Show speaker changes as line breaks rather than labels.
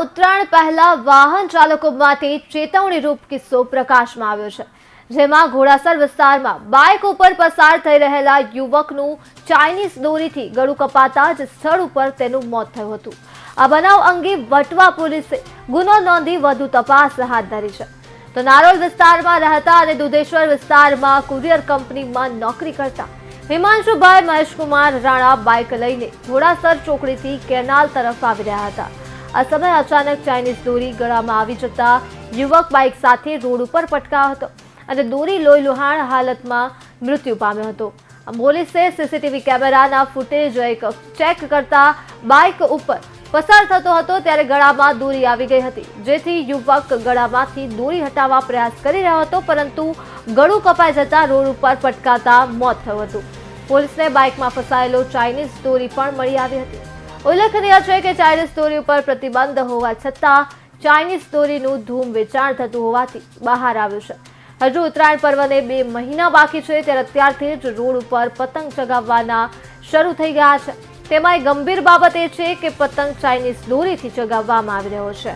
ઉત્તરાયણ પહેલા વાહન ચાલકો માટે ચેતવણીરૂપ કિસ્સો પ્રકાશમાં આવ્યો છે, જેમાં ઘોડાસર વિસ્તારમાં બાઇક ઉપર પસાર થઈ રહેલા યુવકનું ચાઇનીઝ દોરીથી ગળું કપાતા જ સ્થળ ઉપર તેનું મોત થયું હતું। આ બનાવ અંગે વટવા પોલીસે ગુનો નોંધી વધુ તપાસ હાથ ધરી છે। તો નારોલ વિસ્તારમાં રહેતા અને દુધેશ્વર વિસ્તારમાં કુરિયર કંપનીમાં નોકરી કરતા હિમાંશુભાઈ મહેશકુમાર રાણા બાઇક લઈને ઘોડાસર ચોકડીથી કેનાલ તરફ આવી રહ્યા હતા। આ સમયે અચાનક ચાઇનીઝ દોરી ગળામાં આવી જતા યુવક બાઇક સાથે રોડ ઉપર પટકાયો હતો અને દોરી લોહી લુહાણ હાલતમાં મૃત્યુ પામ્યો હતો। પોલીસે સીસીટીવી કેમેરાના ફૂટેજ ચેક કરતા બાઇક ઉપર પસાર થતો હતો ત્યારે ગળામાં દોરી આવી ગઈ હતી, જેથી યુવક ગળામાંથી દોરી હટાવવા પ્રયાસ કરી રહ્યો હતો, પરંતુ ગળું કપાઈ જતા રોડ ઉપર પટકાતા મોત થયું હતું। પોલીસને બાઇકમાં ફસાયેલો ચાઇનીઝ દોરી પણ મળી આવી હતી। ઉલ્લેખનીય છે કે ચાઇનીઝ દોરી ઉપર પ્રતિબંધ હોવા છતાં ચાઇનીઝ દોરીનું ધૂમ વેચાણ થતું હોવાથી બહાર આવ્યું છે। હજુ ઉત્તરાયણ પર્વને 2 મહિના બાકી છે ત્યારે અત્યારથી જ રોડ ઉપર પતંગ ચગાવવાના શરૂ થઈ ગયા છે। તેમાં ગંભીર બાબત એ છે કે પતંગ ચાઇનીઝ દોરીથી ચગાવવામાં આવી રહ્યો છે।